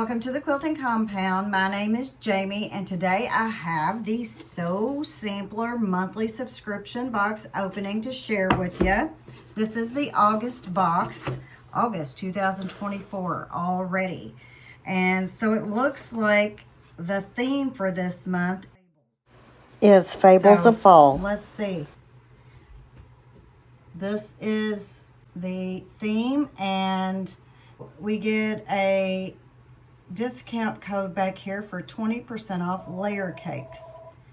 welcome to the Quilting Compound. My name is Jamie, and today I have the Sew Sampler monthly subscription box opening to share with you. This is the August box, August 2024 already. And so it looks like the theme for this month is Fables of Fall. Let's see. This is the theme, and we get a discount code back here for 20% off layer cakes.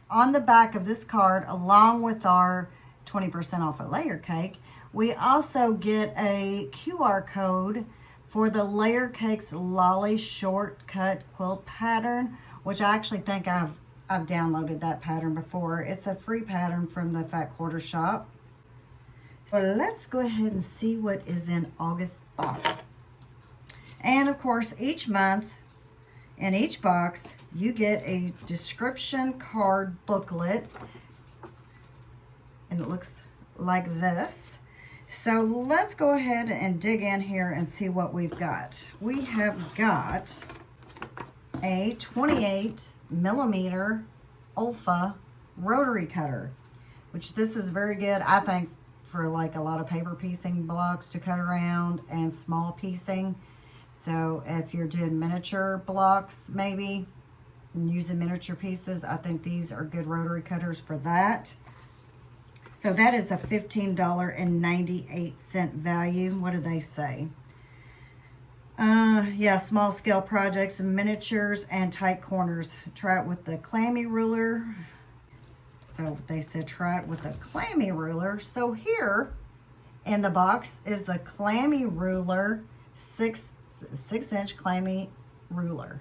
On the back of this card, along with our 20% off a layer cake, we also get a QR code for the Layer Cakes Lolly Shortcut Quilt pattern, which I actually think I've downloaded that pattern before. It's a free pattern from the Fat Quarter Shop. So let's go ahead and see what is in August box. And of course, each month in each box, you get a description card booklet, and it looks like this. So let's go ahead and dig in here and see what we've got. We have got a 28 millimeter Olfa rotary cutter, which this is very good, I think, for like a lot of paper piecing blocks to cut around and small piecing. So if you're doing miniature blocks, maybe, and using miniature pieces, I think these are good rotary cutters for that. So that is a $15.98 value. What do they say? Yeah, small scale projects and miniatures and tight corners. Try it with the clammy ruler. So they said try it with a clammy ruler. So here in the box is the clammy ruler, 6-inch clammy ruler.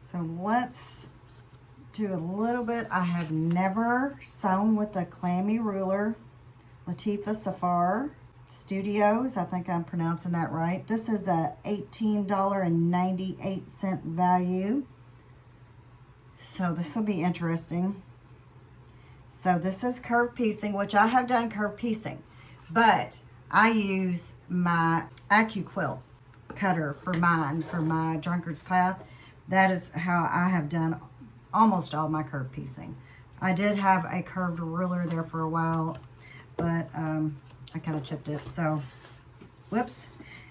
So let's do a little bit. I have never sewn with a clammy ruler. Latifa Safar Studios, I think I'm pronouncing that right. This is a $18.98 value. So this will be interesting. So this is curved piecing, which I have done curved piecing, but I use my quilt cutter for mine, for my Drunkard's Path. That is how I have done almost all my curved piecing. I did have a curved ruler there for a while, but I kind of chipped it, so whoops.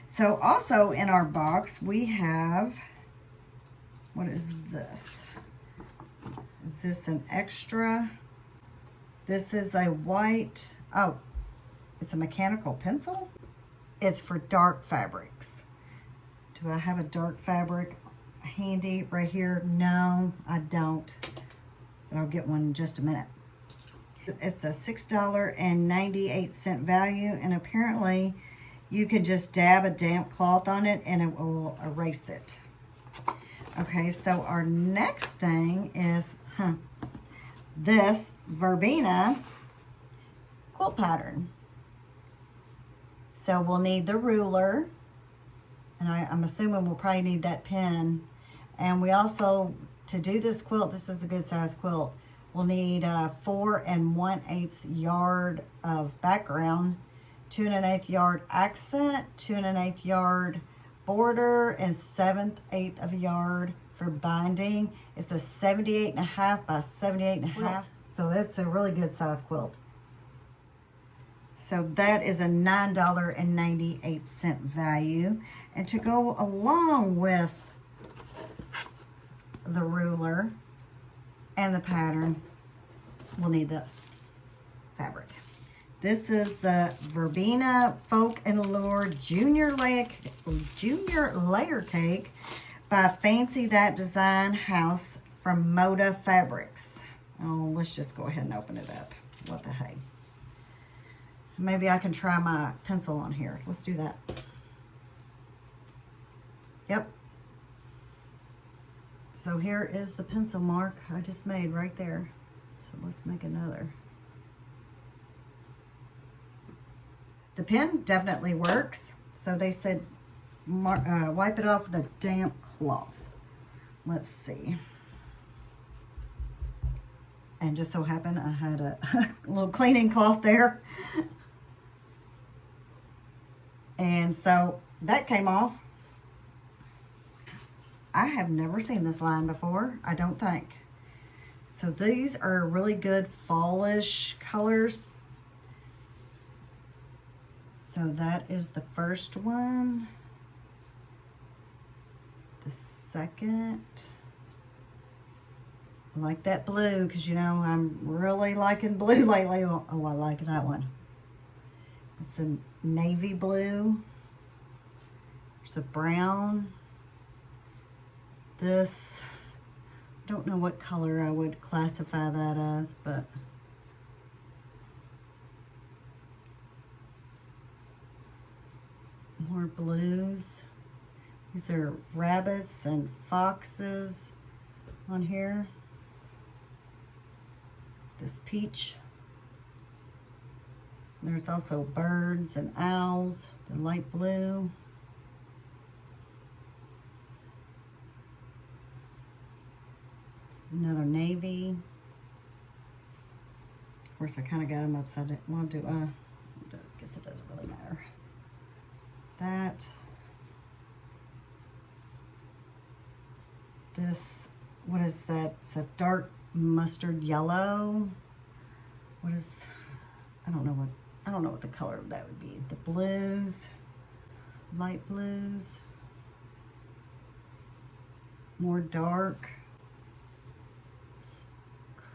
So also in our box we have, what is this? Is this an extra? This is a white, oh, it's a mechanical pencil. It's for dark fabrics. Do I have a dark fabric handy right here? No, I don't. But I'll get one in just a minute. It's a $6.98 value, and apparently you can just dab a damp cloth on it and it will erase it. Okay, so our next thing is this Verbena quilt pattern. So we'll need the ruler, and I'm assuming we'll probably need that pen. And we also, to do this quilt, this is a good size quilt, we'll need 4 1/8 yard of background, 2 1/8 yard accent, 2 1/8 yard border, and 7/8 of a yard for binding. It's a 78.5 by 78.5. So that's a really good size quilt. So that is a $9.98 value. And to go along with the ruler and the pattern, we'll need this fabric. This is the Verbena Folk and Allure Junior Layer Cake by Fancy That Design House from Moda Fabrics. Oh, let's just go ahead and open it up. What the heck? Maybe I can try my pencil on here. Let's do that. Yep. So here is the pencil mark I just made right there. So let's make another. The pen definitely works. So they said wipe it off with a damp cloth. Let's see. And just so happened I had a little cleaning cloth there. And so that came off. I have never seen this line before, I don't think. So these are really good fallish colors. So that is the first one. The second, I like that blue because, you know, I'm really liking blue lately. Oh, I like that one. It's a navy blue. There's a brown. This, I don't know what color I would classify that as, but more blues. These are rabbits and foxes on here. This peach. There's also birds and owls, the light blue. Another navy. Of course, I kind of got them upside down. Well, I guess it doesn't really matter. That. This, what is that? It's a dark mustard yellow. What is, I don't know what the color of that would be. The blues, light blues, more dark.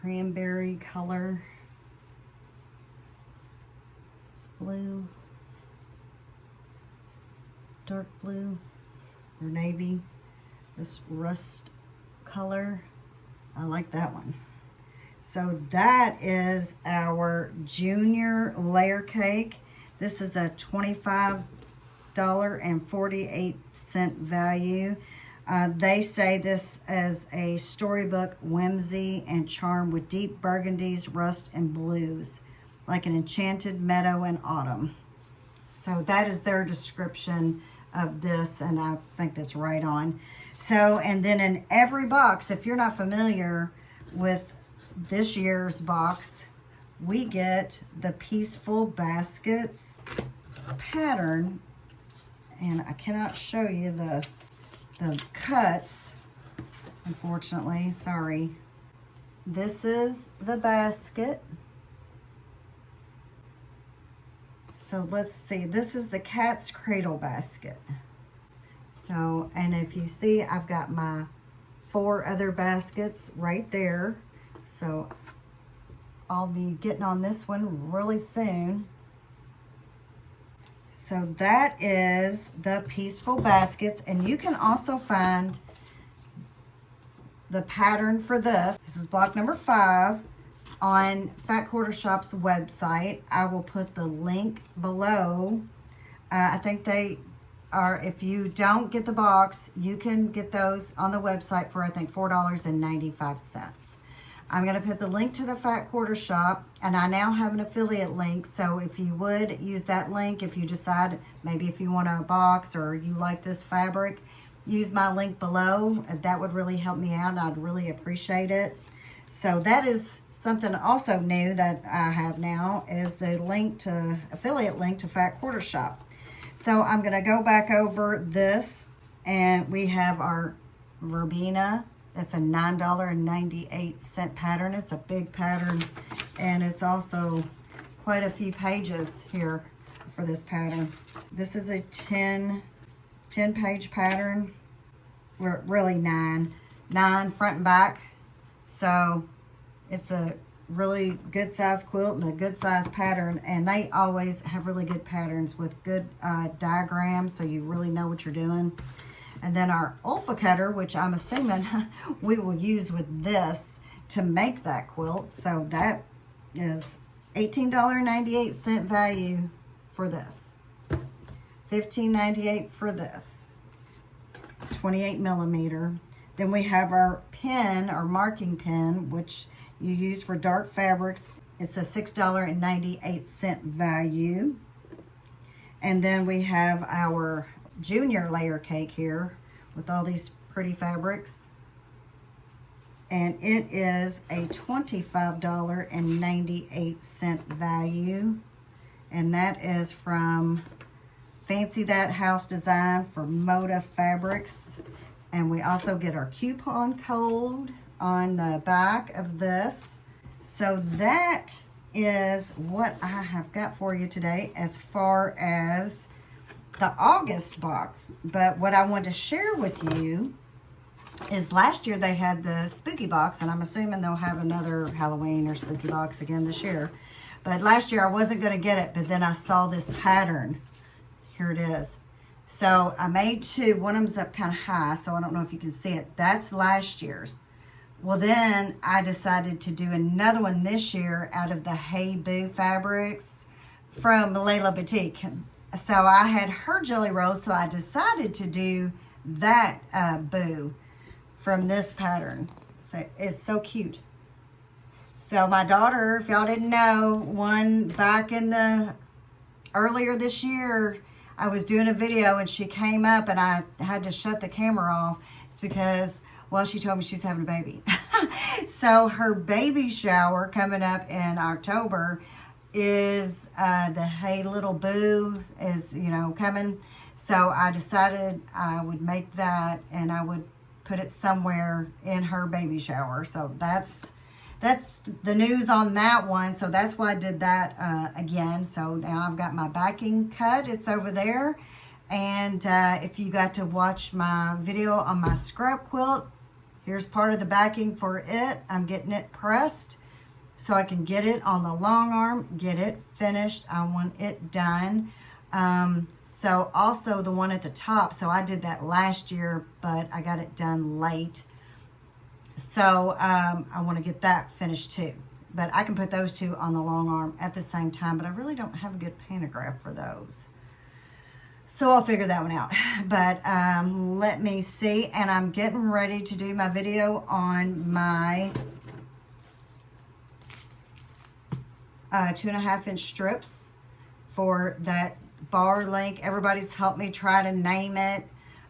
Cranberry color. It's blue, dark blue, or navy. This rust color, I like that one. So that is our junior layer cake. This is a $25.48 value. They say this is a storybook whimsy and charm with deep burgundies, rust, and blues, like an enchanted meadow in autumn. So that is their description of this, and I think that's right on. So, and then in every box, if you're not familiar with this year's box, we get the Peaceful Baskets pattern, and I cannot show you the cuts, unfortunately, sorry. This is the basket. So let's see, this is the cat's cradle basket. So, and if you see, I've got my 4 other baskets right there. So I'll be getting on this one really soon. So that is the Peaceful Baskets, and you can also find the pattern for this. This is block number 5 on Fat Quarter Shop's website. I will put the link below. I think they are, if you don't get the box, you can get those on the website for, I think, $4.95. I'm going to put the link to the Fat Quarter Shop, and I now have an affiliate link, so if you would use that link, if you decide, maybe if you want a box or you like this fabric, use my link below. That would really help me out, and I'd really appreciate it. So that is something also new that I have now, is the link to, affiliate link to Fat Quarter Shop. So I'm going to go back over this, and we have our Verbena. It's a $9.98 pattern. It's a big pattern, and it's also quite a few pages here for this pattern. This is a 10-page pattern. Really 9 front and back. So it's a really good size quilt and a good size pattern, and they always have really good patterns with good diagrams, so you really know what you're doing. And then our Ulfa cutter, which I'm assuming we will use with this to make that quilt. So that is $18.98 value for this. $15.98 for this. 28 millimeter. Then we have our pen, our marking pen, which you use for dark fabrics. It's a $6.98 value. And then we have our junior layer cake here with all these pretty fabrics, and it is a $25.98 value, and that is from Fancy That House design for Moda Fabrics. And we also get our coupon code on the back of this. So that is what I have got for you today as far as the August box. But what I want to share with you is last year they had the spooky box, and I'm assuming they'll have another Halloween or spooky box again this year. But last year I wasn't going to get it, but then I saw this pattern. Here it is. So I made two. One of them's up kind of high, so I don't know if you can see it. That's last year's. Well, then I decided to do another one this year out of the Hey Boo fabrics from Layla Boutique. So I had her jelly roll, so I decided to do that boo from this pattern. So it's so cute. So my daughter, if y'all didn't know, one back in the earlier this year, I was doing a video and she came up and I had to shut the camera off. It's because, well, she told me she's having a baby. So her baby shower coming up in October is the Hey Little Boo is, you know, coming. So I decided I would make that and I would put it somewhere in her baby shower. So that's the news on that one. So that's why I did that again. So now I've got my backing cut. It's over there. And if you got to watch my video on my scrap quilt, here's part of the backing for it. I'm getting it pressed so I can get it on the long arm, get it finished. I want it done. So also the one at the top, so I did that last year, but I got it done late. So I want to get that finished too. But I can put those two on the long arm at the same time, but I really don't have a good pantograph for those. So I'll figure that one out. But let me see. And I'm getting ready to do my video on my 2.5 inch strips for that bar link. Everybody's helped me try to name it.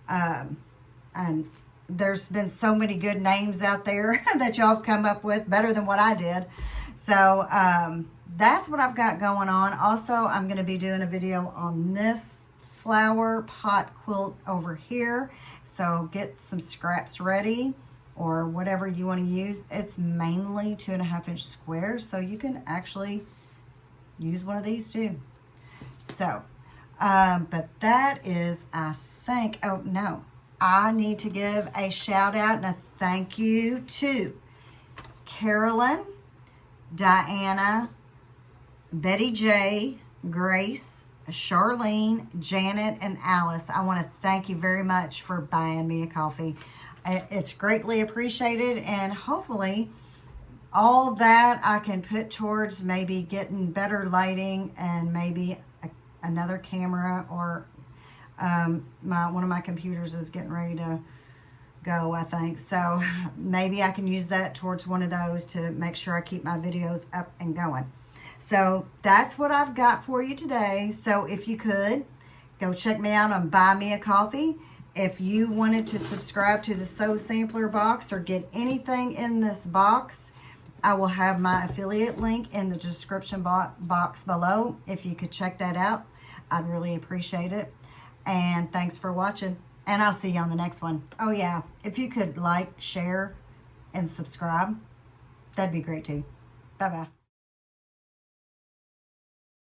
And there's been so many good names out there that y'all have come up with, better than what I did. So that's what I've got going on. Also, I'm going to be doing a video on this flower pot quilt over here. So get some scraps ready or whatever you want to use. It's mainly 2.5 inch squares, so you can actually use one of these too. So, but that is, I think, oh no, I need to give a shout out and a thank you to Carolyn, Diana, Betty J, Grace, Charlene, Janet, and Alice. I want to thank you very much for buying me a coffee. It's greatly appreciated, and hopefully all that I can put towards maybe getting better lighting and maybe another camera, or one of my computers is getting ready to go, I think. So maybe I can use that towards one of those to make sure I keep my videos up and going. So that's what I've got for you today. So if you could, go check me out on Buy Me a Coffee. If you wanted to subscribe to the Sew Sampler box or get anything in this box, I will have my affiliate link in the description box below. If you could check that out, I'd really appreciate it. And thanks for watching. And I'll see you on the next one. Oh yeah, if you could like, share, and subscribe, that'd be great too. Bye-bye.